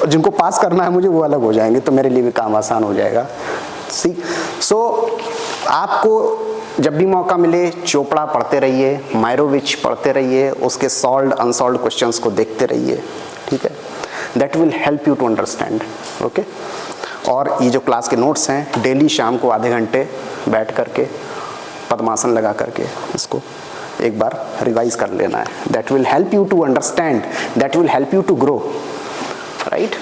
जिनको पास करना है मुझे वो अलग हो जाएंगे, तो मेरे लिए भी काम आसान हो जाएगा। सो आपको जब भी मौका मिले चोपड़ा पढ़ते रहिए, मायरोविच पढ़ते रहिए, उसके सॉल्व्ड अनसॉल्व्ड क्वेश्चंस को देखते रहिए, ठीक है? That will help you to understand, okay? और ये जो क्लास के नोट्स हैं, डेली शाम को आधे घंटे बैठ करके पद्मासन लगा करके इसको एक बार रिवाइज कर लेना है. That will help you to understand, that will help you to grow, right.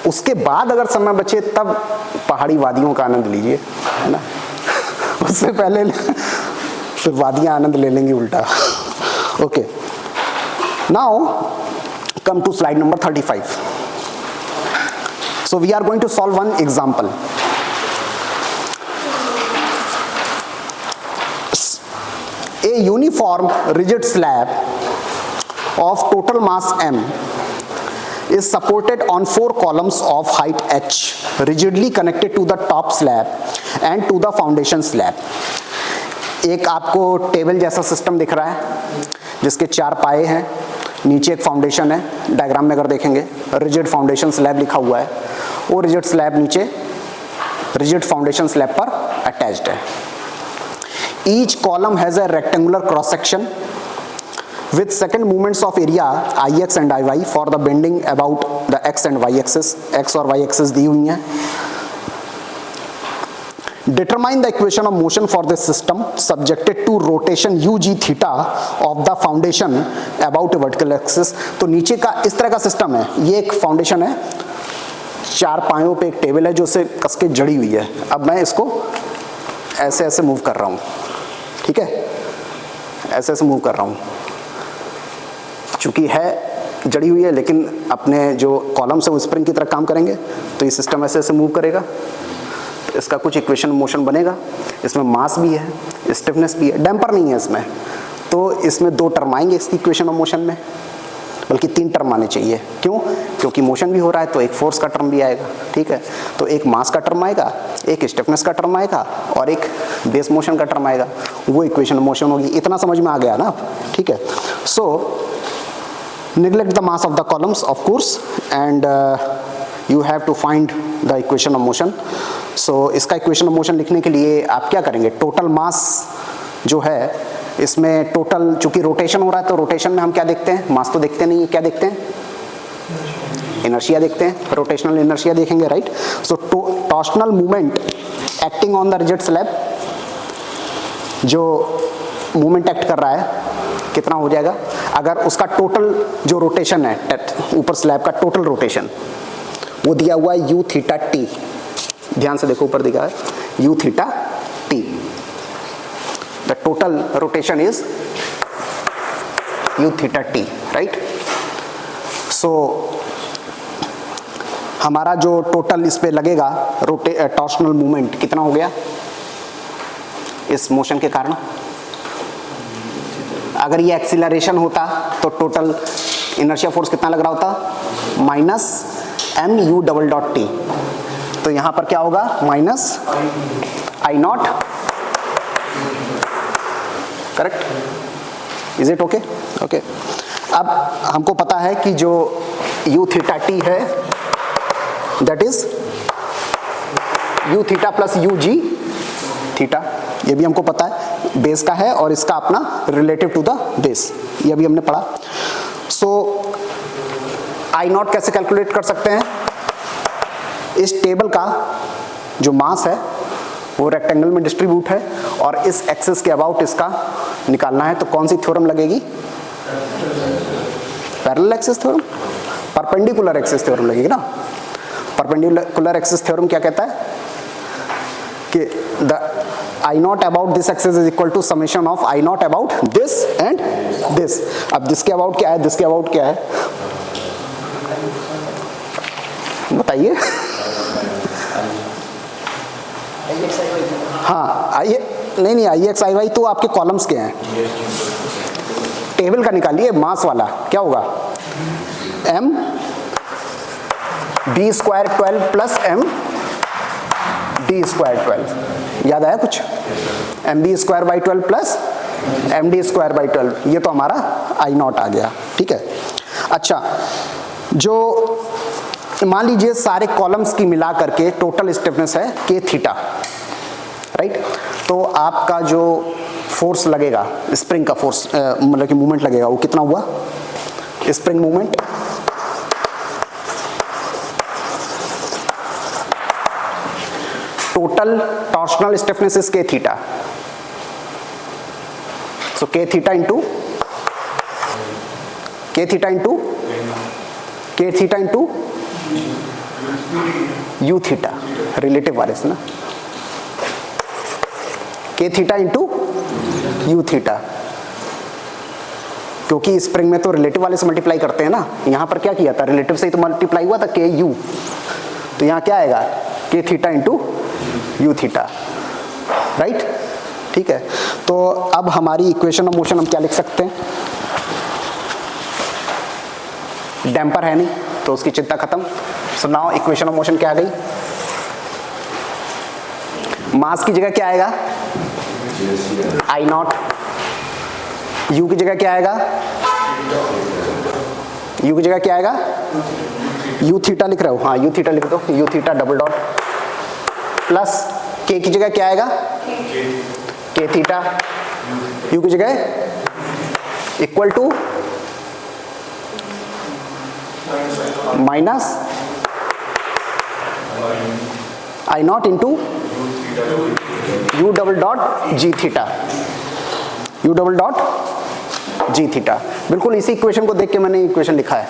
उसके बाद अगर समय बचे तब पहाड़ी वादियों का आनंद लीजिए, है ना. उससे पहले फिर वादियां आनंद ले लेंगी उल्टा. Okay, now come to slide number 35. So we are going to solve one example. A uniform rigid slab of total mass m is supported on 4 columns of height h, rigidly connected to the top slab and to the foundation slab. एक आपको टेबल जैसा सिस्टम दिख रहा है जिसके 4 पाए हैं, नीचे एक फाउंडेशन है. डायग्राम में अगर देखेंगे रिजिड फाउंडेशन स्लैब लिखा हुआ है, वो रिजिड स्लैब नीचे रिजिड फाउंडेशन स्लैब पर अटैच्ड है. Each column has a rectangular cross section with second movements of area Ix and Iy for the bending about the x and y axis. x और y एक्सिस दी हुई हैं. Determine the equation of motion for this system subjected to rotation ug theta of the foundation about a vertical axis. तो नीचे का इस तरह का सिस्टम है. ये एक फाउंडेशन है, 4 पायों पे एक टेबल है जो से कस के जड़ी हुई है. अब मैं इसको ऐसे ऐसे मूव कर रहा हूँ, ठीक है, ऐसे ऐसे मूव कर रहा हूँ. चूंकि है जड़ी हुई है लेकिन अपने जो कॉलम्स है वो स्प्रिंग की तरह काम करेंगे, तो ये सिस्टम ऐसे ऐसे मूव करेगा. इसका कुछ इक्वेशन मोशन बनेगा. इसमें मास भी है, स्टिफनेस भी है, डैम्पर नहीं है इसमें. तो इसमें 2 टर्म आएंगे इसकी इक्वेशन ऑफ मोशन में, बल्कि 3 टर्म आने चाहिए. क्यों? क्योंकि मोशन भी हो रहा है तो एक फोर्स का टर्म भी आएगा, ठीक है. तो एक मास का टर्म आएगा, एक स्टिफनेस का टर्म आएगा और एक बेस मोशन का टर्म आएगा. वो इक्वेशन ऑफ मोशन होगी. इतना समझ में आ गया ना, ठीक है. सो neglect the mass of the columns of course and you have to find the equation of motion. So इसका equation of motion लिखने के लिए आप क्या करेंगे? टोटल मास जो है इसमें टोटल, चूंकि रोटेशन हो रहा है तो रोटेशन में हम क्या देखते हैं? मास तो देखते नहीं, क्या देखते हैं? इनर्शिया देखते हैं. रोटेशनल इनर्शिया देखेंगे, right. So torsional movement acting on the rigid slab, जो मूवमेंट एक्ट कर रहा है कितना हो जाएगा? अगर उसका टोटल जो रोटेशन है ऊपर स्लैब का टोटल रोटेशन वो दिया हुआ है u थीटा t. ध्यान से देखो ऊपर दिखा है u theta t. The total rotation is u theta t, right. So हमारा जो टोटल इस पे लगेगा टॉर्शनल मूवमेंट कितना हो गया इस मोशन के कारण? अगर ये एक्सीलरेशन होता तो टोटल इनर्शिया फोर्स कितना लग रहा होता? Minus M U double dot T. तो यहां पर क्या होगा? Minus I naught. Correct? Is it okay? Okay. अब हमको पता है कि जो यू थीटा टी है that is U theta plus U G theta. ये भी हमको पता है बेस का है और इसका अपना रिलेटिव टू द बेस, ये भी हमने पढ़ा. सो आई नॉट कैसे कैलकुलेट कर सकते हैं? इस टेबल का जो मास है वो रेक्टेंगल में डिस्ट्रीब्यूट है और इस एक्सिस के अबाउट इसका निकालना है. तो कौन सी थ्योरम लगेगी? Parallel axis theorem, perpendicular axis theorem लगेगी ना. परपेंडिकुलर एक्सिस थ्योरम क्या कहता है कि the I naught about this axis is equal to summation of I naught about this and this. अब this के about क्या है, this के about क्या है, बताइए. हाँ, आइए. नहीं Ix Iy तो आपके कॉलम्स के हैं. टेबल का निकालिए मास वाला, क्या होगा? m b square 12 plus m d square 12. याद आया कुछ? M B square by 12 plus M D square by 12. ये तो हमारा आई नॉट आ गया, ठीक है. अच्छा, जो मान लीजिए सारे कॉलम्स की मिला करके टोटल स्टिफनेस है के थीटा, राइट. तो आपका जो फोर्स लगेगा, स्प्रिंग का फोर्स मतलब कि मूवमेंट लगेगा, वो कितना हुआ? Spring movement total torsional stiffness is के थीटा. सो के थीटा इंटू के थीटा इंटू के theta into you theta, relative वाले से ना, के थीटा इंटू यू थीटा, क्योंकि स्प्रिंग में तो रिलेटिव वाले से मल्टीप्लाई करते हैं ना, यहां पर क्या किया था, रिलेटिव से ही तो मल्टीप्लाई हुआ था के यू, तो यहां क्या आएगा के theta into you theta, right. ठीक है, तो अब हमारी इक्वेशन ऑफ मोशन हम क्या लिख सकते हैं, डैम्पर है नहीं तो उसकी चिंता खत्म। So now equation of motion क्या आ गई, मास की जगह क्या आएगा आई नॉट, यू की जगह क्या आएगा, यू की जगह क्या आएगा, यू थीटा लिख रहे हो, हाँ यू थीटा लिख दो, you theta double dot plus के की जगह क्या आएगा के थीटा, यू की जगह equal to minus I naught into U double dot G theta, U double dot G theta. बिल्कुल इसी इक्वेशन को देख के मैंने इक्वेशन लिखा है,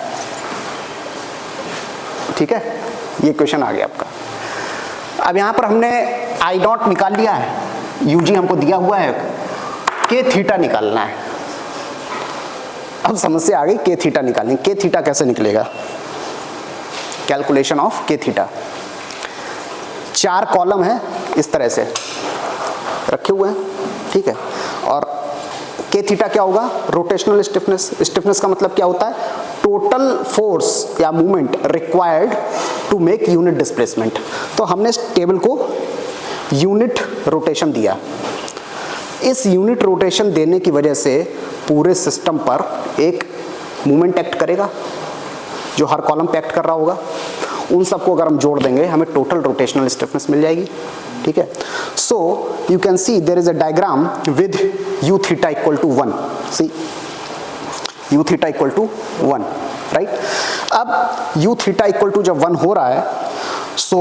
ठीक है, ये इक्वेशन आ गया आपका। अब यहां पर हमने आई नॉट निकाल लिया है, यू जी हमको दिया हुआ है, के थीटा निकालना है। अब समस्या आ गई के थीटा निकालनी, के थीटा कैसे निकलेगा, कैलकुलेशन ऑफ के थीटा। 4 कॉलम है इस तरह से रखे हुए हैं, ठीक है, और के थीटा क्या होगा, रोटेशनल स्टिफनेस, स्टिफनेस का मतलब क्या होता है, टोटल फोर्स या movement required to make unit displacement. तो हमने इस टेबल को यूनिट रोटेशन दिया, इस यूनिट रोटेशन देने की वजह से पूरे सिस्टम पर एक मूवमेंट एक्ट करेगा जो हर कॉलम पे एक्ट कर रहा होगा, उन सबको अगर हम जोड़ देंगे हमें टोटल रोटेशनल स्टिफनेस मिल जाएगी, ठीक है। So you can see there is a diagram with U theta equal to 1, see U theta equal to 1, right. अब यू थीटा इक्वल टू जब 1 हो रहा है, so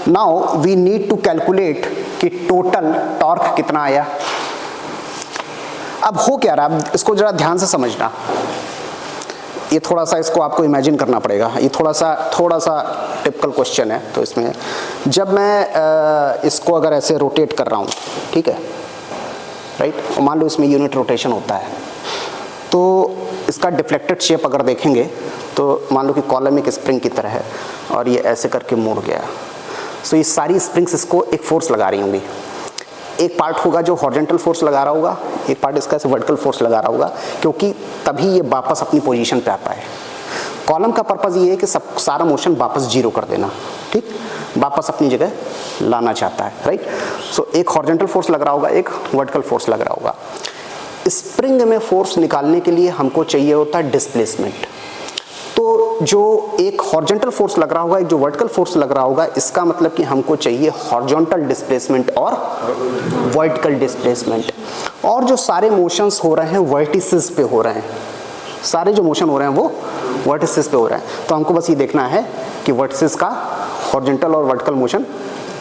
now we need to calculate कि टोटल टॉर्क कितना आया। अब हो क्या रहा है, अब इसको जरा ध्यान से समझना, ये थोड़ा सा इसको आपको इमेजिन करना पड़ेगा, ये थोड़ा सा टिपिकल क्वेश्चन है। तो इसमें जब मैं इसको अगर ऐसे रोटेट कर रहा हूँ, ठीक है, राइट, और मान लो इसमें यूनिट रोटेशन होता है, तो इसका डिफ्लेक्टेड शेप अगर देखेंगे तो मान लो कि कॉलम एक स्प्रिंग की तरह है और ये ऐसे करके मुड़ गया, सो ये सारी स्प्रिंग्स इसको एक फोर्स लगा रही होंगी। एक पार्ट होगा जो हॉरिजॉन्टल फोर्स लगा रहा होगा, एक पार्ट इसका ऐसे वर्टिकल फोर्स लगा रहा होगा, क्योंकि तभी ये वापस अपनी पोजीशन पे आ पाए। कॉलम का पर्पस ये है कि सब सारा मोशन वापस जीरो कर देना, ठीक, वापस अपनी जगह लाना चाहता है, राइट। सो एक हॉरिजॉन्टल फोर्स लग रहा होगा, एक वर्टिकल फोर्स लग रहा होगा। स्प्रिंग में फोर्स निकालने के लिए हमको चाहिए होता है डिस्प्लेसमेंट। तो जो एक हॉरिजॉन्टल फोर्स लग रहा होगा, एक जो वर्टिकल फोर्स लग रहा होगा, इसका मतलब कि हमको चाहिए हॉरिजॉन्टल डिस्प्लेसमेंट और वर्टिकल डिस्प्लेसमेंट। और जो सारे मोशंस हो रहे हैं वर्टिसेस पे हो रहे हैं, सारे जो मोशन हो रहे हैं वो वर्टिसेस पे हो रहे हैं। तो हमको बस ये देखना है कि वर्टिसेस का हॉरिजॉन्टल और वर्टिकल मोशन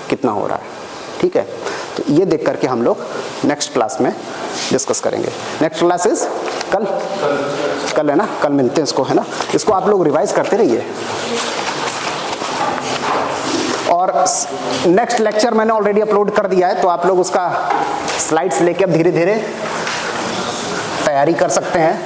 कितना हो रहा है, ठीक है। तो ये देख करके हम लोग नेक्स्ट क्लास में डिस्कस करेंगे। नेक्स्ट क्लास इज कल है ना, कल मिलते हैं इसको, है ना। इसको आप लोग रिवाइज करते रहिए, और नेक्स्ट लेक्चर मैंने ऑलरेडी अपलोड कर दिया है, तो आप लोग उसका स्लाइड्स लेके अब धीरे धीरे तैयारी कर सकते हैं।